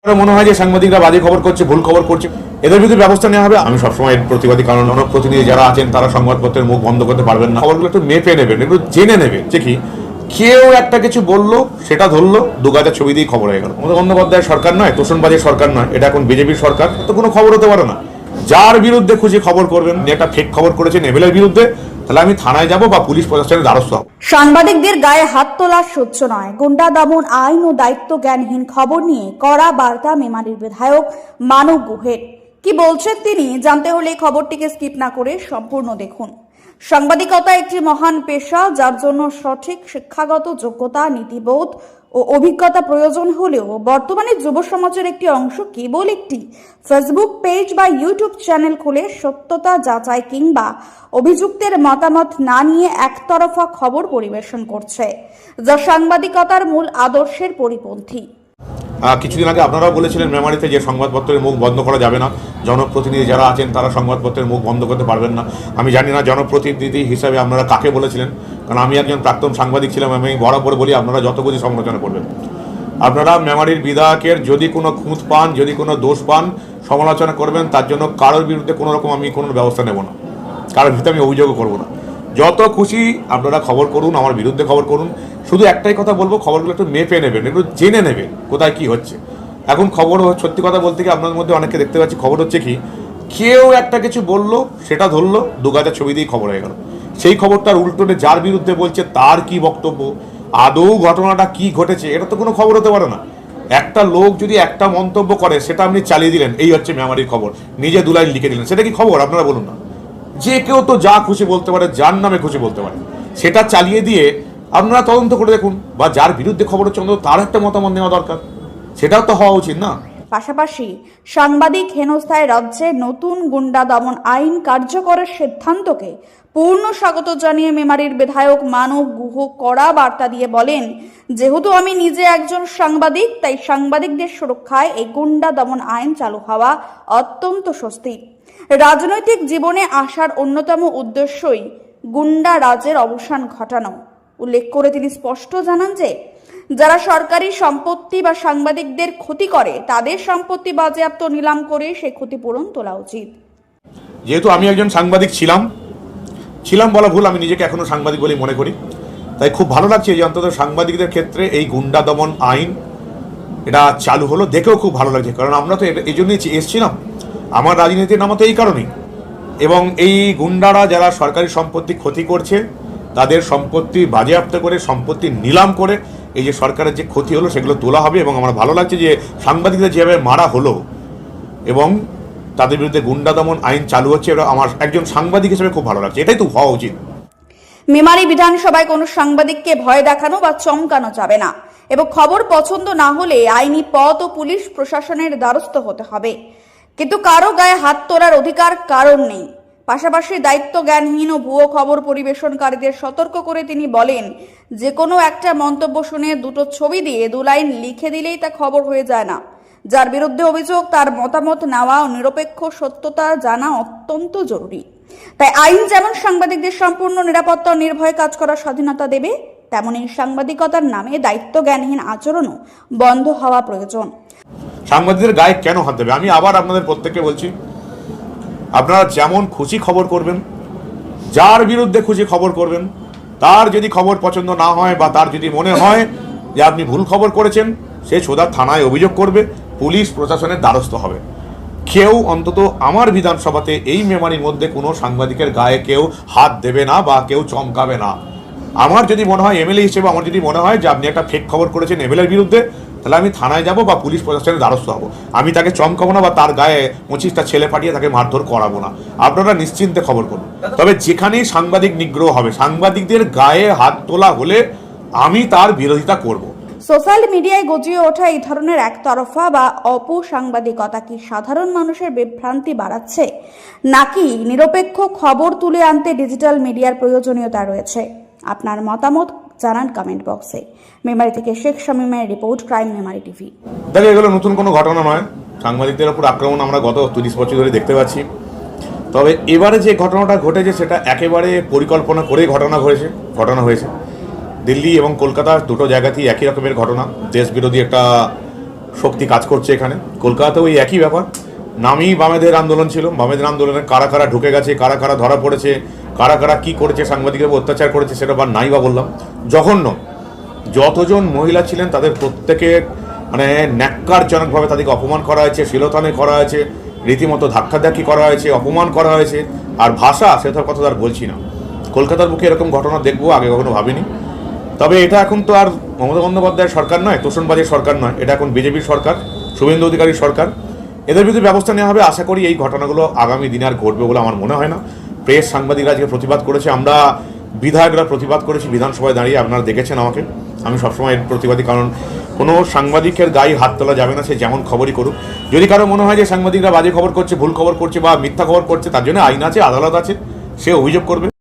মনে হয় যে সাংবাদিকরা বাজে খবর করছে, ভুল খবর করছে, এদের বিরুদ্ধে ব্যবস্থা নেওয়া হবে। আমি সবসময় এর প্রতিবাদী, কারণ অনেক প্রতিনিধি যারা আছেন তারা সংবাদপত্রের মুখ বন্ধ করতে পারবেন না। খবরগুলো একটু মেপে নেবেন, একটু জেনে নেবেন যে কি কেউ একটা কিছু বললো, সেটা ধরলো, দুগাজা ছবি দিয়ে খবর হয়ে গেল। আমাদের বন্দ্যোপাধ্যায়ের সরকার নয়, তোষণবাজের সরকার নয়, এটা এখন বিজেপির সরকার, তো কোনো খবর হতে পারে না। যার বিরুদ্ধে খুশি খবর করবেন, একটা ফেক খবর করেছেন এমএলএর বিরুদ্ধে, তাহলে আমি থানায় যাব বা পুলিশ প্রশাসনের দ্বারস্থ হব। সাংবাদিকদের গায়ে হাত তোলা সহ্য নয়। গুন্ডা দমন আইন ও দায়িত্ব জ্ঞানহীন খবর নিয়ে কড়া বার্তা মেমারির বিধায়ক মানব গুহের। কি বলছেন তিনি জানতে হলে খবরটিকে স্কিপ না করে সম্পূর্ণ দেখুন। সাংবাদিকতা একটি মহান পেশা, যার জন্য সঠিক শিক্ষাগত যোগ্যতা, নীতিবোধ ও অভিজ্ঞতা প্রয়োজন হলেও বর্তমানে যুব সমাজের একটি অংশ কেবল একটি ফেসবুক পেজ বা ইউটিউব চ্যানেল খুলে সত্যতা যাচাই কিংবা অভিযুক্তের মতামত না নিয়ে একতরফা খবর পরিবেশন করছে, যা সাংবাদিকতার মূল আদর্শের পরিপন্থী। কিছুদিন আগে আপনারাও বলেছিলেন মেমারিতে যে সংবাদপত্রের মুখ বন্ধ করা যাবে না, জনপ্রতিনিধি যারা আছেন তারা সংবাদপত্রের মুখ বন্ধ করতে পারবেন না। আমি জানি না জনপ্রতিনিধি হিসাবে আপনারা কাকে বলেছিলেন, কারণ আমি একজন প্রাক্তন সাংবাদিক ছিলাম। আমি বরাবর বলি, আপনারা যত খুশি সমালোচনা করবেন। আপনারা মেমারির বিধায়কের যদি কোনো খুঁত পান, যদি কোনো দোষ পান, সমালোচনা করবেন, তার জন্য কারোর বিরুদ্ধে কোনো রকম আমি কোনো ব্যবস্থা নেব না, কারোর বিরুদ্ধে আমি অভিযোগও করবো না। যত খুশি আপনারা খবর করুন, আমার বিরুদ্ধে খবর করুন, শুধু একটাই কথা বলবো, খবরগুলো একটু মেপে নেবেন, একটু জেনে নেবেন কোথায় কি হচ্ছে। এখন খবর, সত্যি কথা বলতে কি, আপনাদের মধ্যে অনেকে দেখতে পাচ্ছি, খবর হচ্ছে কি কেউ একটা কিছু বললো, সেটা ধরলো, দুগাজা ছবি দিয়ে খবর হয়ে গেল। সেই খবরটার উল্টোনে যার বিরুদ্ধে বলছে তার কি বক্তব্য, আদৌ ঘটনাটা কি ঘটেছে, এটা তো কোনো খবর হতে পারে না। একটা লোক যদি একটা মন্তব্য করে, সেটা আপনি চালিয়ে দিলেন, এই হচ্ছে মেমারির খবর, নিজে দু লাইন লিখে দিলেন, সেটা কি খবর? আপনারা বলুন না। যে কেউ তো যা খুশি বলতে পারে, যার নামে খুশি বলতে পারে, সেটা চালিয়ে দিয়ে আপনারা তদন্ত করে দেখুন, বা যার বিরুদ্ধে খবর হচ্ছে তার একটা মতামত নেওয়া দরকার, সেটাও তো হওয়া উচিত না। পাশাপাশি সাংবাদিক হেনস্থায় রাজ্যে নতুন গুন্ডা দমন আইন কার্যকরের সিদ্ধান্তকে পূর্ণ স্বাগত জানিয়ে মেমারির বিধায়ক মানব গুহ কড়া বার্তা দিয়ে বলেন, যেহেতু আমি নিজে একজন সাংবাদিক, তাই সাংবাদিকদের সুরক্ষায় এই গুন্ডা দমন আইন চালু হওয়া অত্যন্ত স্বস্তি। রাজনৈতিক জীবনে আসার অন্যতম উদ্দেশ্যই গুন্ডা রাজের অবসান ঘটানো। উল্লেখ করে তিনি স্পষ্ট জানান যে যারা সরকারি সম্পত্তি বা সাংবাদিকদের ক্ষতি করে, তাদের সম্পত্তি বাজেয়াপ্ত নিলাম করে সে ক্ষতিপূরণ তোলা উচিত। যেহেতু আমি একজন সাংবাদিক ছিলাম বলা ভুল, আমি নিজেকে এখনো সাংবাদিক বলেই মনে করি, তাই খুব ভালো লাগছে যে অন্তত সাংবাদিকদের ক্ষেত্রে এই গুন্ডা দমন আইন এটা চালু হলো, দেখেও খুব ভালো লাগছে। কারণ আমরা তো এই জন্যই এসেছিলাম, আমার রাজনীতির নাম তো এই কারণেই। এবং এই গুন্ডারা যারা সরকারি সম্পত্তি ক্ষতি করছে, তাদের সম্পত্তি বাজেয়াপ্ত করে, সম্পত্তি নিলাম করে এই যে সরকারের যে ক্ষতি হলো সেগুলো তোলা হবে। এবং আমার ভালো লাগছে যে সাংবাদিকদের যেভাবে মারা হলো এবং তাদের বিরুদ্ধে গুন্ডা দমন আইন চালু হচ্ছে, এটা আমার একজন সাংবাদিক হিসেবে খুব ভালো লাগছে, এটাই তো হওয়া উচিত। মেমারি বিধানসভায় কোনো সাংবাদিককে ভয় দেখানো বা চমকানো যাবে না, এবং খবর পছন্দ না হলে আইনি পথ ও পুলিশ প্রশাসনের দ্বারস্থ হতে হবে, কিন্তু কারো গায়ে হাত তোলার অধিকার কারণ নেই। পাশাপাশি দায়িত্ব জ্ঞানহীন ও ভুয়ো খবর পরিবেশনকারীদের সতর্ক করে তিনি বলেন, যে কোনো একটা মন্তব্য শুনে দুটো ছবি দিয়ে দু লাইন লিখে দিলেই তা খবর হয়ে যায় না। যার বিরুদ্ধে অভিযোগ, তার মতামত নেওয়া ও নিরপেক্ষ সত্যতা জানা অত্যন্ত জরুরি। তাই আইন যেমন সাংবাদিকদের সম্পূর্ণ নিরাপত্তা ও নির্ভয়ে কাজ করার স্বাধীনতা দেবে, তেমনি সাংবাদিকতার নামে দায়িত্ব জ্ঞানহীন আচরণও বন্ধ হওয়া প্রয়োজন। সাংবাদিকদের গায়ে কেন হাত দেবে? আমি আবার আপনাদের প্রত্যেককে বলছি, আপনারা যেমন খুশি খবর করবেন, যার বিরুদ্ধে খুশি খবর করবেন, তার যদি খবর পছন্দ না হয় বা তার যদি মনে হয় যে আপনি ভুল খবর করেছেন, সে সোজা থানায় অভিযোগ করবে, পুলিশ প্রশাসনের দ্বারস্থ হবে। কেউ অন্তত আমার বিধানসভাতে এই মেমারির মধ্যে কোনো সাংবাদিকের গায়ে কেউ হাত দেবে না বা কেউ চমকাবে না। আমার যদি মনে হয়, এমএলএ হিসেবে আমার যদি মনে হয় যে আপনি একটা ফেক খবর করেছেন এমএলএর বিরুদ্ধে, তাহলে আমি থানায় যাব বা পুলিশ প্রশাসনের দ্বারস্থ হবো। আমি তাকে চমকাবো না বা তার গায়ে 25টা ছেলে পাঠিয়ে তাকে মারধর করাবো না। আপনারা নিশ্চিন্তে খবর করুন। তবে যেখানেই সাংবাদিক নিগ্রহ হবে, সাংবাদিকদের গায়ে হাত তোলা হলে আমি তার বিরোধিতা করব। সোশ্যাল মিডিয়ায় গজিয়ে ওঠা এই ধরনের একতরফা বা অপসাংবাদিকতা কি সাধারণ মানুষের বিভ্রান্তি বাড়াচ্ছে, নাকি নিরপেক্ষ খবর তুলে আনতে ডিজিটাল মিডিয়ার প্রয়োজনীয়তা রয়েছে? আপনার মতামত জানান কমেন্ট বক্সে। মেমারি থেকে শেখ শামীমের রিপোর্ট, ক্রাইম মেমারি টিভি। দেখো, এগুলো নতুন কোনো ঘটনা নয়। সাংবাদিকদের ওপর আক্রমণ আমরা গত 30 বছর ধরে দেখতে পাচ্ছি। তবে এবারে যে ঘটনাটা ঘটেছে সেটা একেবারে পরিকল্পনা করে ঘটনা হয়েছে। দিল্লি এবং কলকাতা দুটো জায়গাতেই একই রকমের ঘটনা, দেশ বিরোধী একটা শক্তি কাজ করছে এখানে। কলকাতাতেও ওই একই ব্যাপার, নামই বামেদের আন্দোলন ছিল। বামেদের আন্দোলনে কারা কারা ঢুকে গেছে, কারা কারা ধরা পড়েছে, কারা কারা কী করেছে, সাংবাদিকের উপর অত্যাচার করেছে, সেটা বা নাই বা বললাম। জঘন্য। যতজন মহিলা ছিলেন তাদের প্রত্যেকের মানে ন্যাক্কারজনকভাবে তাদেরকে অপমান করা হয়েছে, শিলতানে করা হয়েছে, রীতিমতো ধাক্কাধাক্কি করা হয়েছে, অপমান করা হয়েছে। আর ভাষা, সেটার কথা আর বলছি না। কলকাতার বুকে এরকম ঘটনা দেখবো আগে কখনো ভাবিনি। তবে এটা এখন তো আর মমতা বন্দ্যোপাধ্যায়ের সরকার নয়, তোষণবাজের সরকার নয়, এটা এখন বিজেপির সরকার, শুভেন্দু অধিকারীর সরকার। এদের বিরুদ্ধে ব্যবস্থা নেওয়া হবে। আশা করি এই ঘটনাগুলো আগামী দিনে আর ঘটবে বলে আমার মনে হয় না। প্রেস সাংবাদিকরা আজকে প্রতিবাদ করেছে, আমরা বিধায়করা প্রতিবাদ করেছি বিধানসভায় দাঁড়িয়ে, আপনারা দেখেছেন আমাকে। আমি সবসময় এর প্রতিবাদী, কারণ কোনো সাংবাদিকের গায়ে হাত তোলা যাবে না, সে যেমন খবরই করুক। যদি কারো মনে হয় যে সাংবাদিকরা বাজে খবর করছে, ভুল খবর করছে বা মিথ্যা খবর করছে, তার জন্য আইন আছে, আদালত আছে, সে অভিযোগ করবে।